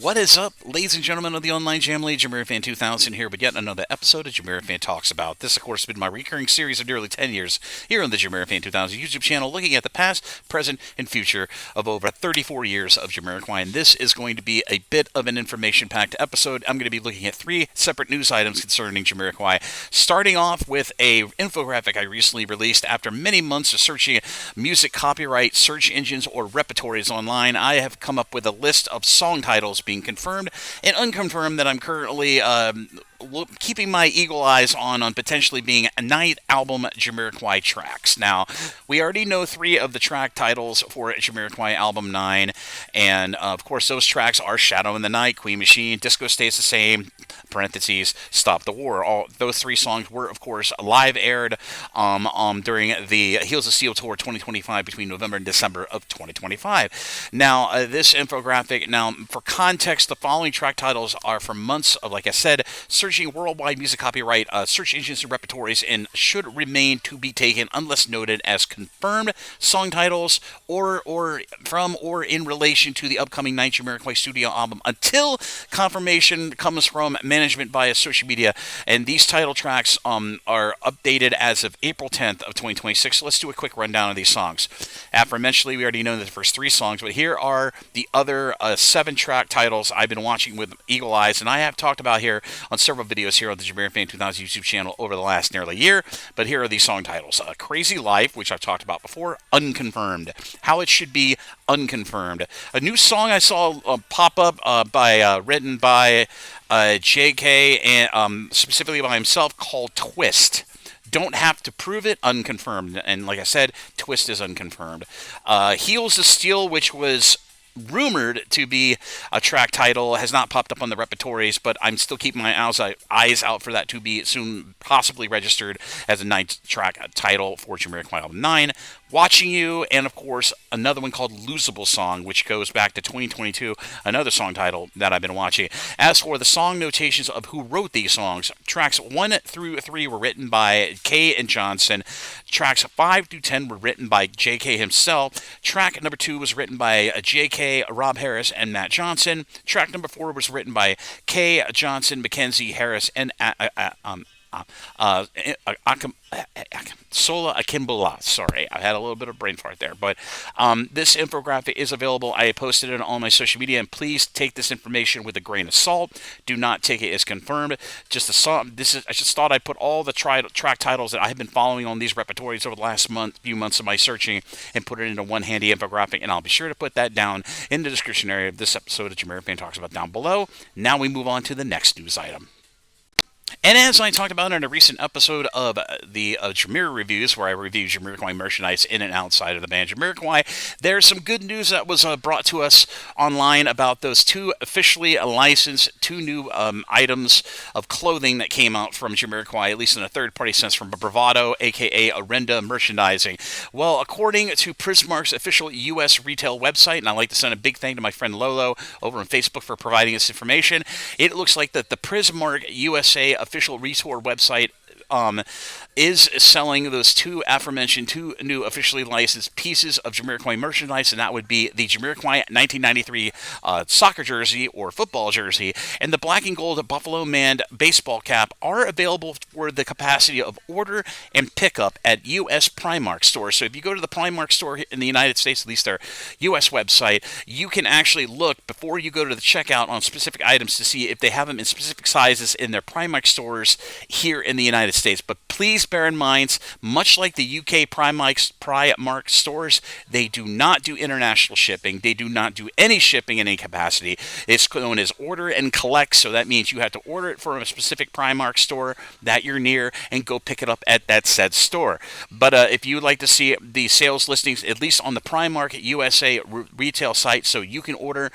What is up, ladies and gentlemen of the online Jamily? JamiroFan 2000 here with yet another episode of JamiroFan Talks About. This, of course, has been my recurring series of nearly 10 years here on the JamiroFan 2000 YouTube channel, looking at the past, present, and future of over 34 years of Jamiroquai. And this is going to be a bit of an information-packed episode. I'm going to be looking at three separate news items concerning Jamiroquai, starting off with a infographic I recently released after many months of searching music copyright, search engines, or repertories online. I have come up with a list of song titles being confirmed and unconfirmed that I'm currently keeping my eagle eyes on potentially being a ninth album Jamiroquai tracks. Now, we already know three of the track titles for Jamiroquai Album 9, and of course those tracks are Shadow in the Night, Queen Machine, Disco Stays the Same, parentheses, Stop the War. All those three songs were, of course, live aired during the Heels of Steel Tour 2025 between November and December of 2025. Now, this infographic, for context, the following track titles are from months of, like I said, searching worldwide music copyright, search engines and repertories, and should remain to be taken unless noted as confirmed song titles or from or in relation to the upcoming ninth Jamiroquai studio album until confirmation comes from management via social media. And these title tracks are updated as of April 10th of 2026. So let's do a quick rundown of these songs. Aforementionedly, we already know the first three songs, but here are the other 7 track titles I've been watching with eagle eyes, and I have talked about here on several videos here on the JamiroFan 2000 YouTube channel over the last nearly year. But here are these song titles: Crazy Life, which I've talked about before, unconfirmed. How It Should Be, unconfirmed. A new song I saw pop up written by JK, and specifically by himself, called Twist. Don't Have to Prove It, unconfirmed. And like I said, Twist is unconfirmed. Heels of Steel, which was rumored to be a track title, has not popped up on the repertories, but I'm still keeping my eyes out for that to be soon possibly registered as a ninth track title for Jamiroquai Album 9. Watching You, and of course another one called Losable Song, which goes back to 2022, another song title that I've been watching. As for the song notations of who wrote these songs, tracks 1 through 3 were written by K and Johnson. Tracks 5 through 10 were written by JK himself. Track number 2 was written by JK, Rob Harris, and Matt Johnson. Track number 4 was written by K, Johnson, Mackenzie, Harris, and Sola Akimbola. Sorry, I had a little bit of brain fart there. But this infographic is available. I posted it on all my social media, and please take this information with a grain of salt. Do not take it as confirmed. Just a song. I just thought I'd put all the track titles that I have been following on these repertories over the last few months of my searching and put it into one handy infographic, and I'll be sure to put that down in the description area of this episode of JamiroFan Talks About down below. Now we move on to the next news item. And as I talked about in a recent episode of the Jamiro Reviews, where I review Jamiroquai merchandise in and outside of the band Jamiroquai, there's some good news that was brought to us online about those two officially licensed, two new items of clothing that came out from Jamiroquai, at least in a third-party sense, from Bravado, a.k.a. Arenda Merchandising. Well, according to Primark's official U.S. retail website, and I'd like to send a big thank to my friend Lolo over on Facebook for providing this information, it looks like that the Primark USA official retail website is selling those two new officially licensed pieces of Jamiroquai merchandise, and that would be the Jamiroquai 1993 soccer jersey or football jersey and the black and gold Buffalo Man baseball cap are available for the capacity of order and pickup at U.S. Primark stores. So if you go to the Primark store in the United States, at least their U.S. website, you can actually look before you go to the checkout on specific items to see if they have them in specific sizes in their Primark stores here in the United States. But please bear in mind, much like the UK Primark stores, they do not do international shipping. They do not do any shipping in any capacity. It's known as order and collect, so that means you have to order it from a specific Primark store that you're near and go pick it up at that said store. But if you would like to see the sales listings, at least on the Primark USA retail site, so you can order,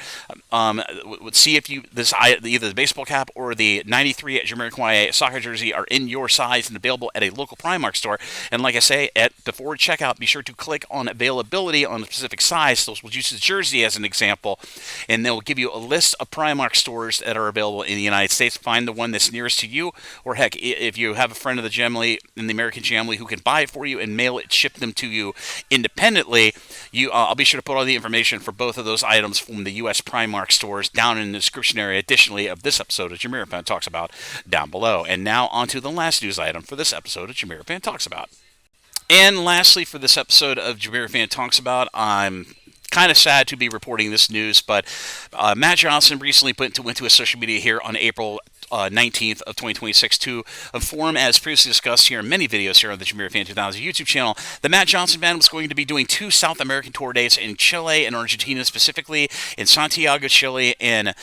see if either the baseball cap or the 93 Jamiroquai soccer jersey are in your size size and available at a local Primark store. And like I say, before checkout, be sure to click on availability on a specific size. So we'll use the jersey as an example, and they'll give you a list of Primark stores that are available in the United States. Find the one that's nearest to you, or heck, if you have a friend of the Jamily in the American Jamily who can buy it for you and mail it, ship them to you independently, I'll be sure to put all the information for both of those items from the U.S. Primark stores down in the description area, additionally, of this episode of JamiroFan Talks About down below. And now on to the last news item for this episode of JamiroFan Talks About. And lastly, for this episode of JamiroFan Talks About, I'm kind of sad to be reporting this news, but Matt Johnson recently went to his social media here on April 19th of 2026 to inform, as previously discussed here in many videos here on the JamiroFan 2000 YouTube channel, the Matt Johnson Band was going to be doing 2 South American tour dates in Chile and Argentina, specifically in Santiago, Chile, and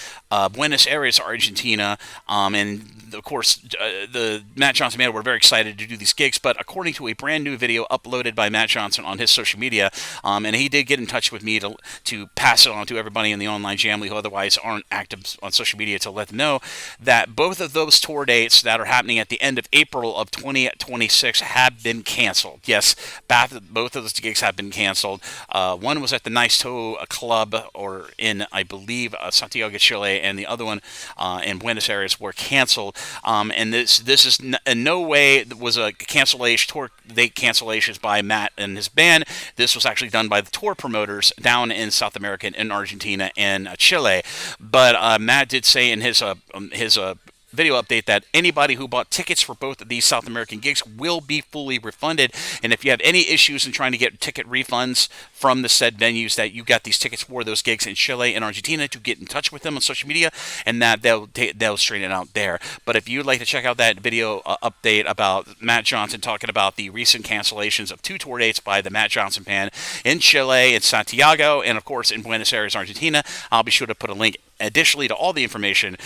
Buenos Aires, Argentina. And of course, the Matt Johnson Band were very excited to do these gigs, but according to a brand new video uploaded by Matt Johnson on his social media, and he did get in touch with me to pass it on to everybody in the online Jamily who otherwise aren't active on social media, to let them know that both of those tour dates that are happening at the end of April of 2026 have been canceled. Yes, both of those gigs have been canceled. One was at the Nice Toe Club, or in, I believe, Santiago, Chile, and the other one in Buenos Aires were canceled. And this is in no way was a cancellation, tour date cancellations by Matt and his band. This was actually done by the tour promoters down in South America, in Argentina and Chile. But Matt did say in his video update that anybody who bought tickets for both of these South American gigs will be fully refunded. And if you have any issues in trying to get ticket refunds from the said venues that you got these tickets for those gigs in Chile and Argentina, to get in touch with them on social media, and that they'll straighten it out there. But if you'd like to check out that video update about Matt Johnson talking about the recent cancellations of 2 tour dates by the Matt Johnson Band in Chile and Santiago, and of course in Buenos Aires, Argentina, I'll be sure to put a link additionally to all the information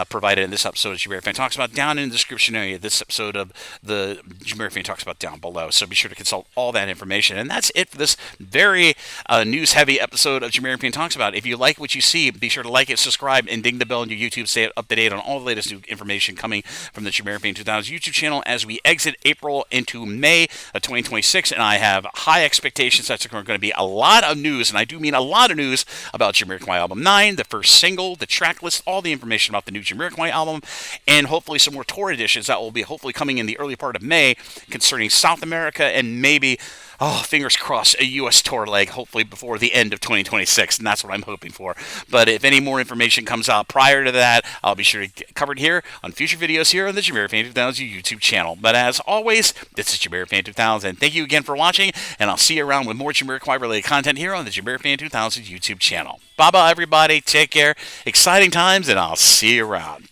provided in this episode of JamiroFan Talks About down in the description area of this episode of the JamiroFan Talks About down below. So be sure to consult all that information. And that's it for this very news-heavy episode of JamiroFan Talks About. If you like what you see, be sure to like it, subscribe, and ding the bell on your YouTube. Stay up to date on all the latest new information coming from the JamiroFan 2000 YouTube channel as we exit April into May of 2026. And I have high expectations that there's going to be a lot of news, and I do mean a lot of news, about Jamiroquai Album 9, the first single, the track list, all the information about the new Jamiroquai album, and hopefully some more tour editions that will be hopefully coming in the early part of May concerning South America, and maybe, fingers crossed, a U.S. tour leg, hopefully before the end of 2026, and that's what I'm hoping for. But if any more information comes out prior to that, I'll be sure to get covered here on future videos here on the JamiroFan 2000 YouTube channel. But as always, this is JamiroFan 2000. Thank you again for watching, and I'll see you around with more Jamiroquai related content here on the JamiroFan 2000 YouTube channel. Bye-bye, everybody. Take care. Exciting times, and I'll see you around.